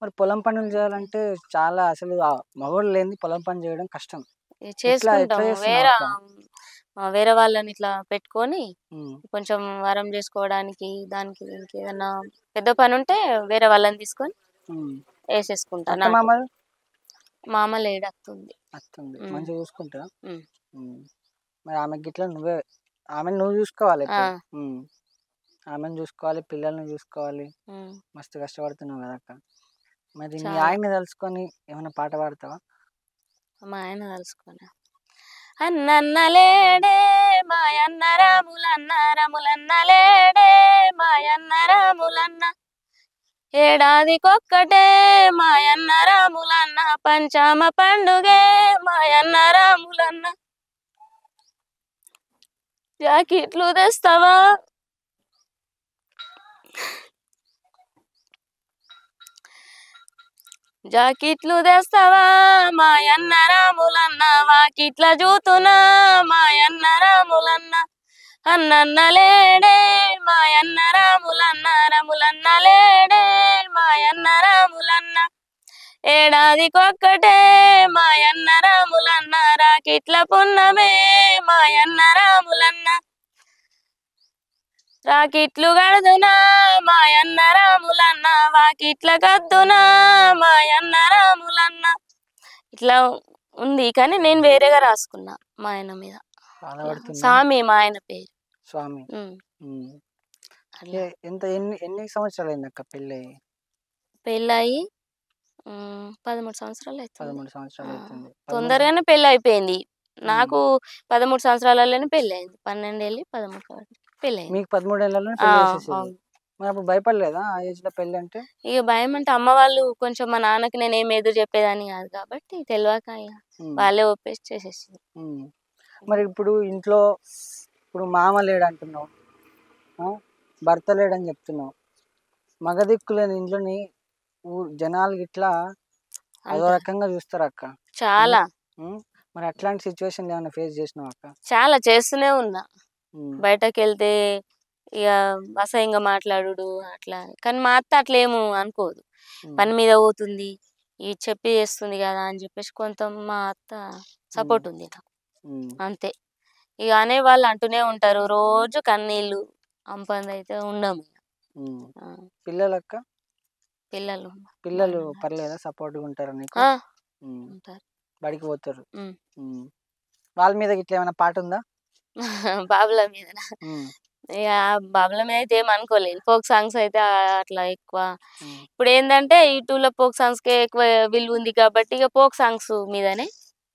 మరి పొలం పనులు చేయాలంటే చాలా అసలు మగోళ్ళు లేనిది పొలం పని చేయడం కష్టం. ఎట్లా చేసుకుంటాం. చేస్తున్నావు అక్క? వేరే వాళ్ళని ఇట్లా పెట్టుకొని హ్మ్. కొంచెం వరం చేసుకోవడానికి, దానికి దీనికి ఏదన్నా పెద్ద పనుంటే వేరే వాళ్ళని తీసుకొని హ్మ్. ఏసేసుకుంటా నాటు. అత్తమామలు? మా అమ్మ లేడు, అత్తుంది. అత్తుంది. హ్మ్. మంచిగా చూసుకుంటదా? హ్మ్. హ్మ్. మరి ఆమెకి గిట్ల ఆమెను నువ్వు చూసుకోవాలి ఆ! ఎప్పుడు. హ్మ్. ఆమెను చూసుకోవాలి, పిల్లల్ని చూసుకోవాలి. హ్మ్. మస్తు కష్టపడుతున్నావు కదక్క. మరి మీ చాలా. ఆయన్ని తలుచుకొని ఏమైనా పాట పాడతావా? మా ఆయన తలుసుకున్నా. అన్నన్న లేడే మాయన్న రాములన్న, రాములన్న లేడే మాయన్న రాములన్న, ఏడాదికొక్కటే మాయన్న రాములన్న, పంచామ పండుగే మాయన్న రాములన్న, జాకెట్లు తెస్తావా జాకెట్లు తెస్తావా మాయన్న రాములన్న, వాకిట్ల జూతునా మాయన్న రాములన్న, అన్నన్న లేడే మాయన్న రాములన్న, రాములన్న లేడే మాయన్న రాములన్న, ఏడాదికొక్కటే మాయన్న రాములన్న, రాకిట్ల పున్నమే మాయన్న రాములన్న, రాకిట్లు గడుదునా మాయన్న రాములన్న, వాకిట్ల గద్దునా మాయన్న రాములన్న. ఇట్లా ఉంది కానీ నేను వేరేగా రాసుకున్నా మా ఆయన మీద. బాధపడుతున్నా. స్వామి మా ఆయన పేరు. స్వామి. హ్మ్. హ్మ్. అట్లా ఎన్ని ఎన్ని సంవత్సరాలయిందక్క పెళ్ళయి? పెళ్ళయి 13 సంవత్సరాలు అవుతుంది. 13 సంవత్సరాలయితుంది. 13 తొందరగానే పెళ్ళయిపోయింది. హ్మ్. నాకు 13 సంవత్సరాలలోనే పెళ్ళయింది. 12 ఏళ్ళి 13 పెళ్ళయింది. మీకు 13 ఏళ్లలోనే ఆ! పెళ్లి చేసేసిర్రు. అవును. మరి అప్పుడు భయపడలేదా ఆ ఏజ్‌లో పెళ్ళంటే? ఇగ భయమంటే అమ్మ వాళ్ళు కొంచెం మా నాన్నకి నేనేమి ఎదురు చెప్పేదాన్ని గాదు కాబట్టి తెలవక ఇగ హ్మ్. వాళ్ళే ఒప్పేసి చేసేసిండ్రు. హ్మ్. మరి ఇప్పుడు ఇంట్లో ఇప్పుడు మామ లేడంటున్నావు. ఆ! భర్త లేడని చెప్తున్నావు. మగ దిక్కు లేని ఇంట్లోని జనాలు గిట్లా అదో అంత రకంగా చూస్తారక్క. చాలా, హ్మ్. మరి అట్లాంటి సిట్యుయేషన్‌లు ఏమన్నా ఫేస్ చేసినావా అక్క? చాలా చేస్తూనే ఉన్నా. హ్మ్. బయటకెళ్తే ఇగ అసహ్యంగా మాట్లాడుడు అట్లా. కానీ మా అత్త అట్లేమి అనుకోదు. హ్మ్. పని మీద పోతుంది, ఇది చెప్పి చేస్తుంది గదా అని జెప్పేసి మా అత్త హ్మ్. సపోర్ట్ ఉంది నాకు. హ్మ్. అంతే. ఇగ అనేవాళ్ళు అంటూనే ఉంటారు. రోజు కన్నీళ్ళు, అంపందయితే ఉండము. హ్మ్. ఆ! పిల్లలక్క? పిల్లలు పిల్లలు బానే ఉన్నారు. పర్లేదా? సపోర్ట్‌గా ఉంటారా నీకు? ఆ! హ్మ్. ఉంటారు. బడికి పోతారు. హ్మ్. హ్మ్. వాళ్ళ మీద గిట్ల ఏమైనా పాటుందా? బాబుల మీదనా? హ్మ్. ఇగ బాబుల మీద అయితే ఏమి అనుకోలేదు. ఫోక్ సాంగ్స్ అయితే అట్లా ఎక్కువ. హ్మ్. ఇప్పుడేందంటే యూట్యూబ్‌లో ఫోక్ సాంగ్స్‌కే ఎక్కువ విలువుంది కాబట్టి ఇగ ఫోక్ సాంగ్స్ మీదనే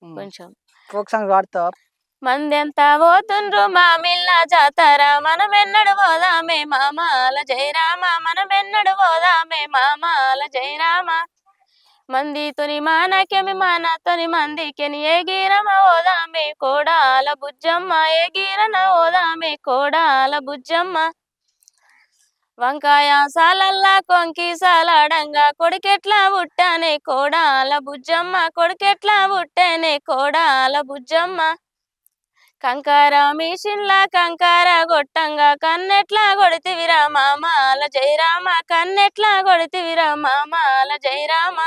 హ్మ్. కొంచెం. Folk songs పాడతావా? మందెంత పోతుండ్రు మామిళ్ళ జాతర, మనమెన్నడు పోదామే మామాల జయరామ, మనమెన్నడు పోదామే మామాల జయరామ, మందితోని మానకెమి మానతోని మందికెని ఏ గీరమ ఓదామే కోడాల బుజ్జమ్మ, ఏ గీరన ఓదామే కోడాల బుజ్జమ్మ, వంకాయ సాలల్లా కొంకి సాలాడంగా కొడుకెట్లా పుట్టానే కోడాల బుజ్జమ్మ, కొడుకెట్లా పుట్టేనే కోడాల బుజ్జమ్మ, కంకార మిషన్లా కంకార గొట్టంగా కన్నెట్లా కొడితివిరా మామాల జయరామ, కన్నెట్లా కొడితివిరా మామాల జయరామ,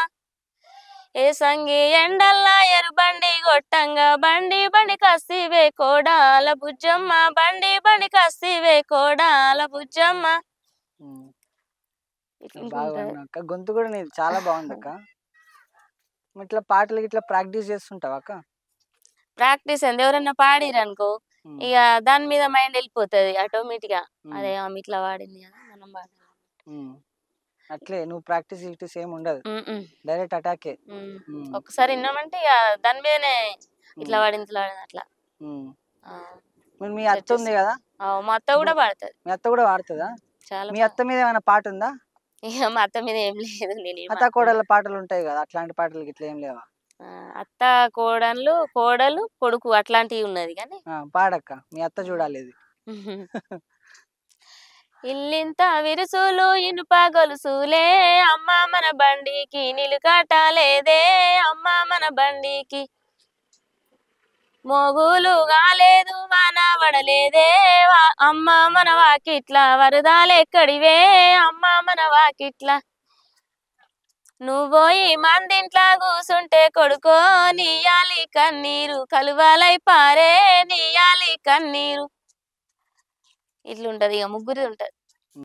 ఏ సంగి ఎండల్లా ఎరుబండి గొట్టంగా బండి బండి కసివే కోడాల బుజ్జమ్మ, బండి బండి కసివే కోడాల బుజ్జమ్మ. హ్మ్. బాగా ఇట్లుంటది. పాడినావు అక్క. గొంతు కూడా నీది చాలా బాగుందక్క. ఇట్లా పాటలు గిట్లా ప్రాక్టీస్ చేస్తుంటావా అక్క? ప్రాక్టీస్ ఏంది, ఎవరన్నా పాడిరనుకో హ్మ్. ఇగ దాని మీద మైండ్ ఎళ్ళిపోతది ఆటోమేటిక్‌గా. హ్మ్. అరే! ఆమె ఇట్లా పాడింది కదా! మనం పాడాలి. హ్మ్. అట్లే నువ్వు ప్రాక్టీస్ గిక్టీస్ ఏమి ఉండదు. హుహు. డైరెక్ట్ అటాకే. హ్మ్. హ్మ్. ఒక్కసారి ఇన్నామంటే ఇగ దాని మీదనే ఇట్లా హ్మ్. పాడింది, ఇట్లా పాడింది అట్లా. హ్మ్. ఆ! మరి మీ సెట్ అత్త ఉంది చేస్తా. గదా! మా అత్త ఇప్పుడు గూడా పాడుతది. మీ అత్త కూడా పాడుతదా? చాలా మీ అత్త మీద ఏమైనా పాటుందా? ఇగ మా అత్త మీద ఏం లేదు. నేనేం అత్త అనుకోను. కోడళ్ళ పాటలుంటాయి గదా! అట్లాంటి పాటలు గిట్ల ఏం లేవా? అత్త, కోడలు, కొడుకు అట్లాంటియి ఉన్నది గానీ ఆ! పాడక్క. మీ అత్త చూడాలిది. ఇల్లింత విరుసులు ఇనుప గొలుసులే, అమ్మ మన బండికి నిలుకాట లేదే, అమ్మ మన బండికి మోగులు గాలేదు వాన పడలేదే, అమ్మ మన వాకిట్ల వరదాలెక్కడివే, అమ్మ మన వాకిట్ల నువ్వు పోయి మందింట్లా కూసుంటే కొడుకో నీయాలి కన్నీరు కలువాలై పారే నీయాలి కన్నీరు. ఇట్లుంటది, ఇక ముగ్గురు ఉంటది.